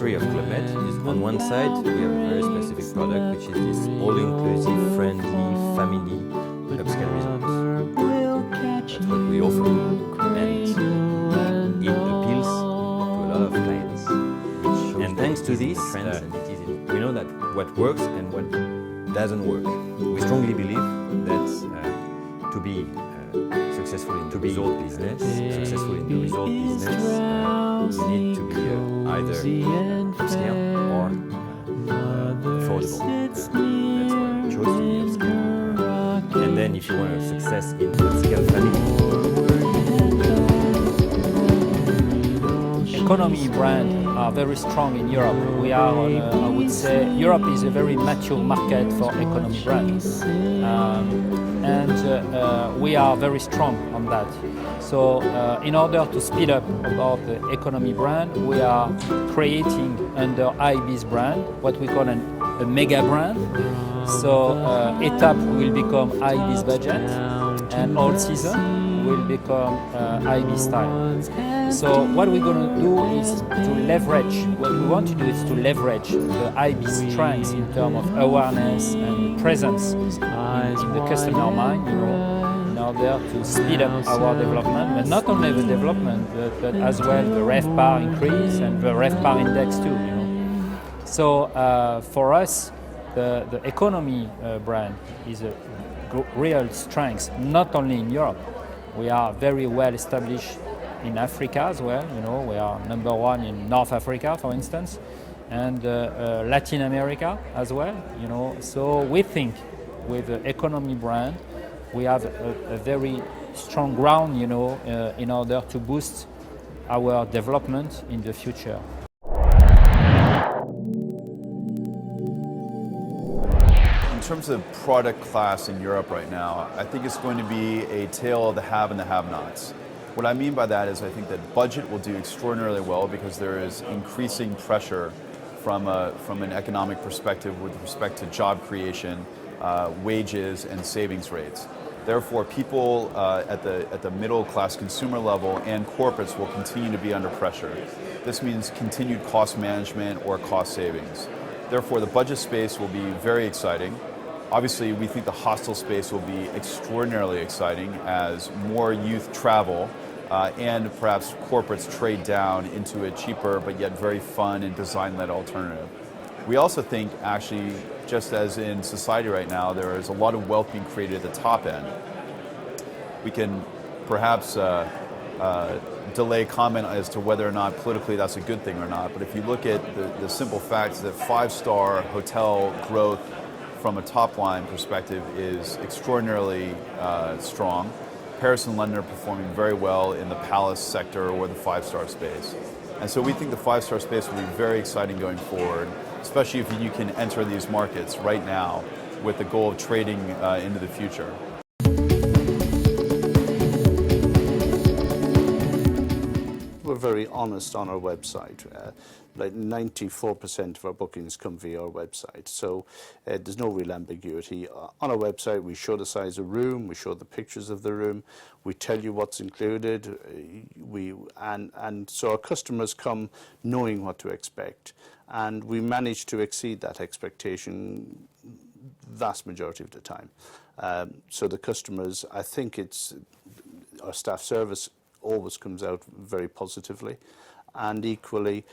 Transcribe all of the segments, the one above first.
Of Glöobal is on one side we have a very specific product which is this all-inclusive, friendly, family upscale resort. That's what we offer, and it appeals to a lot of clients. And thanks to this, we know that what works and what doesn't work. We strongly believe that to be successful in the resort business, you need to be either upscale or affordable. That's why we chose to be upscale. And then if you want a success in upscale family. Economy brands are very strong in Europe. We are on, I would say, Europe is a very mature market for economy brands. We are very strong on that. So in order to speed up about the economy brand, we are creating under IBIS brand what we call a mega brand. So Etap will become IBIS budget and All Season will become IBIS style. So what we're going to do is to leverage, what we want to do is to leverage the IBIS strengths in terms of awareness and presence in the customer mind, in order to speed up our development, but not only the development, but as well the RevPAR increase and the RevPAR index too. So for us, the economy brand is a real strength, not only in Europe. We are very well established in Africa as well. We are number one in North Africa, for instance, and Latin America as well. So we think with the economy brand, we have a very strong ground, in order to boost our development in the future. In terms of product class in Europe right now, I think it's going to be a tale of the have and the have-nots. What I mean by that is I think that budget will do extraordinarily well because there is increasing pressure from an economic perspective with respect to job creation, wages, and savings rates. Therefore, people at the middle class consumer level and corporates will continue to be under pressure. This means continued cost management or cost savings. Therefore, the budget space will be very exciting. Obviously, we think the hostel space will be extraordinarily exciting as more youth travel and perhaps corporates trade down into a cheaper but yet very fun and design-led alternative. We also think, actually, just as in society right now, there is a lot of wealth being created at the top end. We can perhaps delay comment as to whether or not politically that's a good thing or not, but if you look at the simple facts that five-star hotel growth from a top-line perspective is extraordinarily strong. Paris and London are performing very well in the palace sector or the five-star space. And so we think the five-star space will be very exciting going forward, especially if you can enter these markets right now with the goal of trading into the future. We're very honest on our website. Like 94% of our bookings come via our website, so there's no real ambiguity. On our website, we show the size of room, we show the pictures of the room, we tell you what's included, and so our customers come knowing what to expect, and we manage to exceed that expectation vast majority of the time. So the customers, I think our staff service always comes out very positively, and equally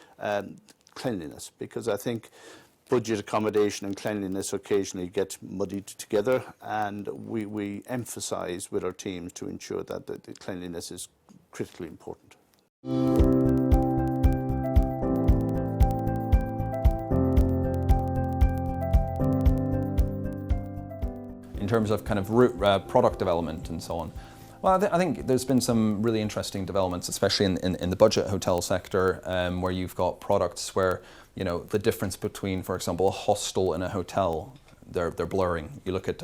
cleanliness, because I think budget accommodation and cleanliness occasionally get muddied together, and we emphasize with our teams to ensure that the cleanliness is critically important. In terms of kind of product development and so on. Well, I think there's been some really interesting developments, especially in the budget hotel sector, where you've got products where, the difference between, for example, a hostel and a hotel they're blurring. You look at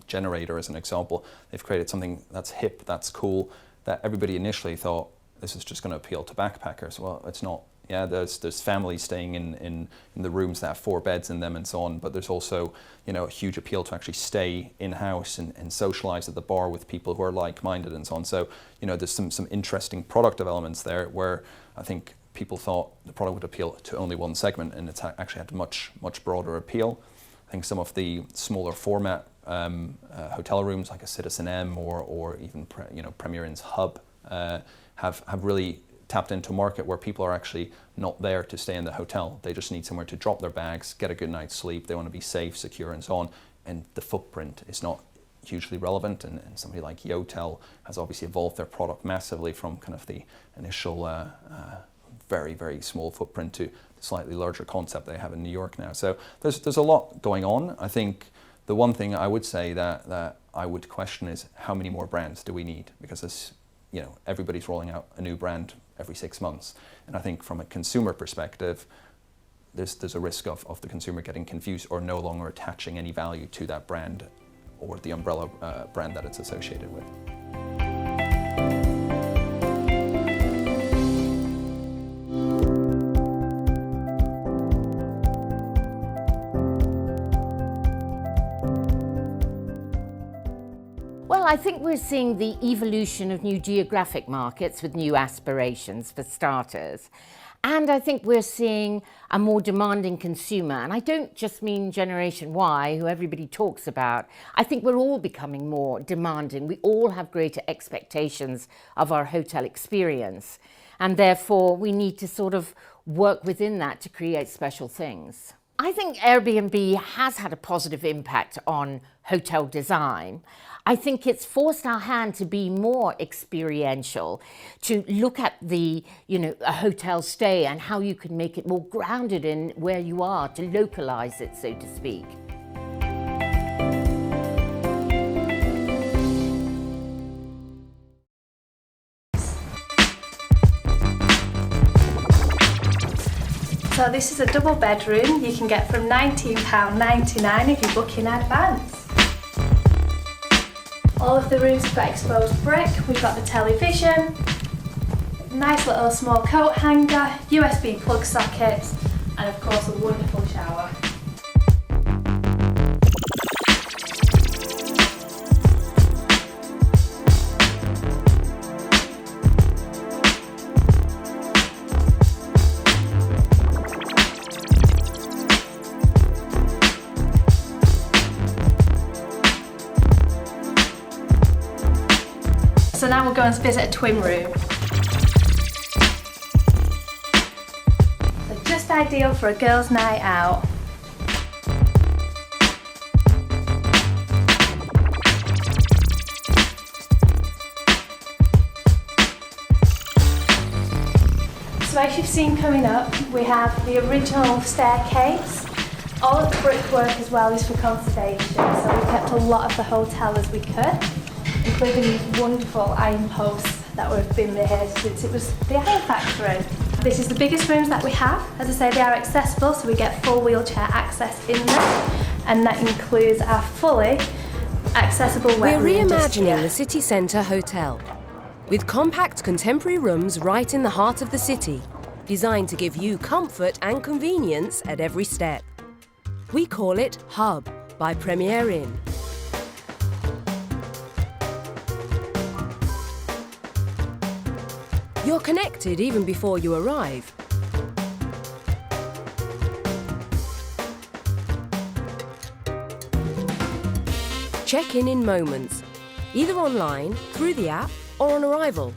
Generator as an example. They've created something that's hip, that's cool, that everybody initially thought this is just going to appeal to backpackers. Well, it's not. Yeah, there's families staying in the rooms that have 4 beds in them and so on, but there's also, you know, a huge appeal to actually stay in-house and socialise at the bar with people who are like-minded and so on. So, you know, there's some interesting product developments there where I think people thought the product would appeal to only one segment, and it's actually had much broader appeal. I think some of the smaller format hotel rooms like a Citizen M or even Premier Inn's Hub have really tapped into a market where people are actually not there to stay in the hotel. They just need somewhere to drop their bags, get a good night's sleep. They want to be safe, secure, and so on. And the footprint is not hugely relevant. And somebody like Yotel has obviously evolved their product massively from kind of the initial very, very small footprint to the slightly larger concept they have in New York now. So there's a lot going on. I think the one thing I would say that I would question is how many more brands do we need? Because everybody's rolling out a new brand every 6 months. And I think from a consumer perspective, there's a risk of the consumer getting confused or no longer attaching any value to that brand or the umbrella brand that it's associated with. Well, I think we're seeing the evolution of new geographic markets with new aspirations for starters. And I think we're seeing a more demanding consumer. And I don't just mean Generation Y, who everybody talks about. I think we're all becoming more demanding. We all have greater expectations of our hotel experience. And therefore, we need to sort of work within that to create special things. I think Airbnb has had a positive impact on hotel design. I think it's forced our hand to be more experiential, to look at a hotel stay and how you can make it more grounded in where you are, to localize it, so to speak. So this is a double bedroom you can get from £19.99 if you book in advance. All of the rooms have got exposed brick, we've got the television, nice little small coat hanger, USB plug sockets, and of course a wonderful shower. So now we'll go and visit a twin room. So just ideal for a girls' night out. So as you've seen coming up, we have the original staircase. All of the brickwork as well is for conservation, so we kept a lot of the hotel as we could, including these wonderful iron posts that have been there since it was the iron factory. This is the biggest rooms that we have. As I say, they are accessible, so we get full wheelchair access in there, and that includes our fully accessible wet room. We're reimagining the city centre hotel with compact contemporary rooms right in the heart of the city, designed to give you comfort and convenience at every step. We call it Hub by Premier Inn. You're connected even before you arrive. Check in moments, either online, through the app, or on arrival.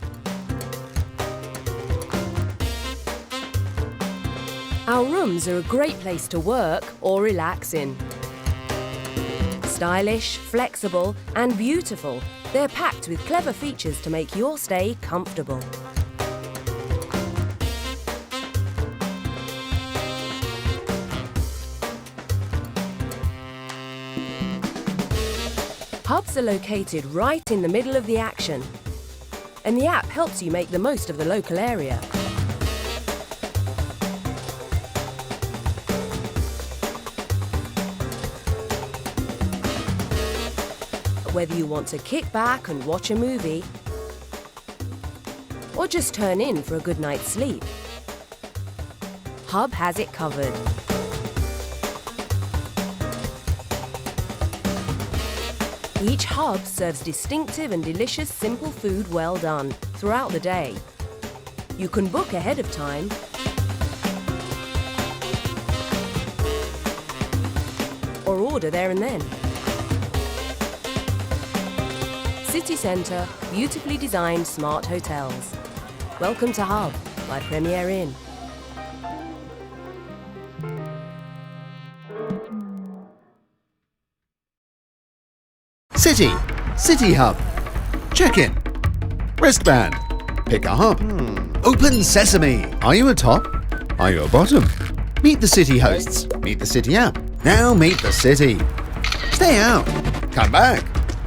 Our rooms are a great place to work or relax in. Stylish, flexible, and beautiful, they're packed with clever features to make your stay comfortable. Hubs are located right in the middle of the action, and the app helps you make the most of the local area. Whether you want to kick back and watch a movie, or just turn in for a good night's sleep, Hub has it covered. Each hub serves distinctive and delicious simple food well done throughout the day. You can book ahead of time or order there and then. City centre, beautifully designed smart hotels. Welcome to Hub by Premier Inn. City Hub. Check-in. Wristband. Pick a hub. Open sesame. Are you a top? Are you a bottom? Meet the city hosts. Meet the city app. Now meet the city. Stay out. Come back.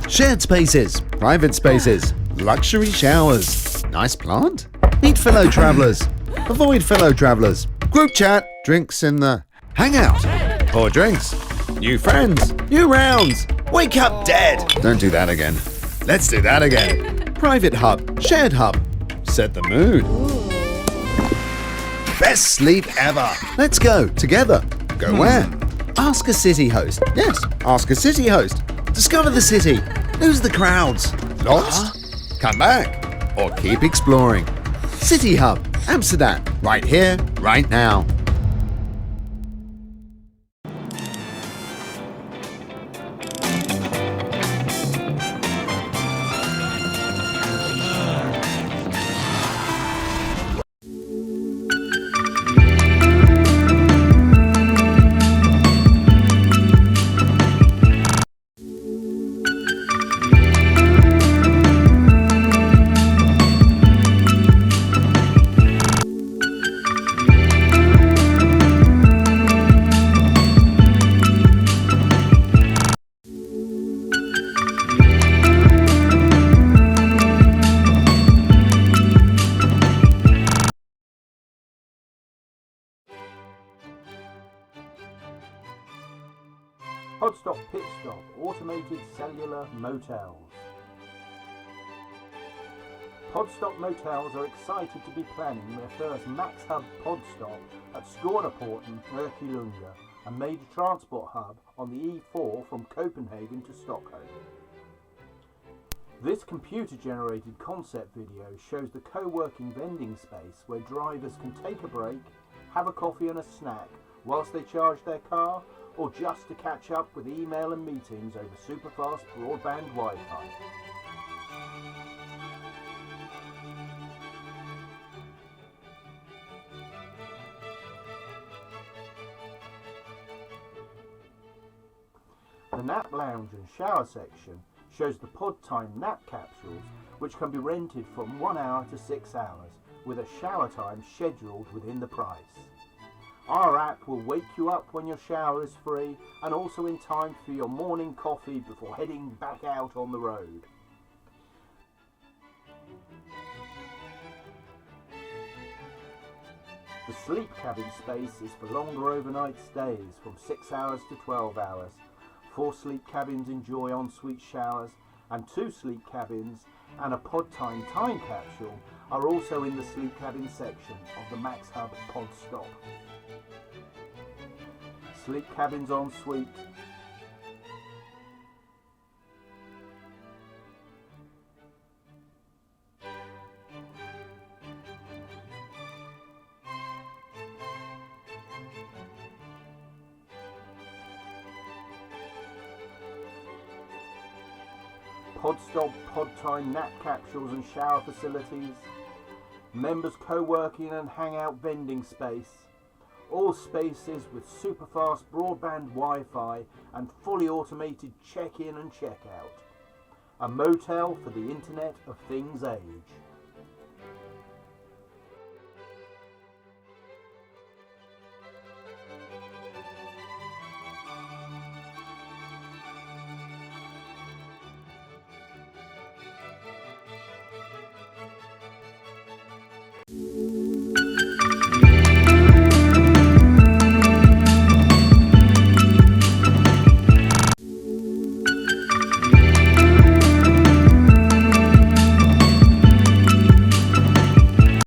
Shared spaces. Private spaces. Luxury showers. Nice plant. Meet fellow travellers. Avoid fellow travellers. Group chat. Drinks in the hangout. Pour drinks. New friends. New rounds. Wake up dead. Don't do that again. Let's do that again. Private hub. Shared hub. Set the mood. Best sleep ever. Let's go together. Go where? Ask a city host. Yes, ask a city host. Discover the city. Lose the crowds. Lost? Come back. Or keep exploring. City Hub, Amsterdam. Right here, right now. Podstop Pit Stop, automated cellular motels. Podstop Motels are excited to be planning their first Max Hub pod stop at Skåneporten, Muriel, a major transport hub on the E4 from Copenhagen to Stockholm. This computer-generated concept video shows the co-working vending space where drivers can take a break, have a coffee and a snack whilst they charge their car, or just to catch up with email and meetings over superfast broadband Wi-Fi. The nap lounge and shower section shows the pod time nap capsules, which can be rented from 1 hour to 6 hours, with a shower time scheduled within the price. Our app will wake you up when your shower is free and also in time for your morning coffee before heading back out on the road. The sleep cabin space is for longer overnight stays from 6 hours to 12 hours. 4 sleep cabins enjoy ensuite showers, and 2 sleep cabins and a pod time capsule are also in the sleep cabin section of the Max Hub pod stop. Sleep cabins en suite. Podstop, Podtime nap capsules and shower facilities. Members co-working and hangout vending space. All spaces with super fast broadband Wi-Fi and fully automated check-in and check-out. A motel for the Internet of Things age.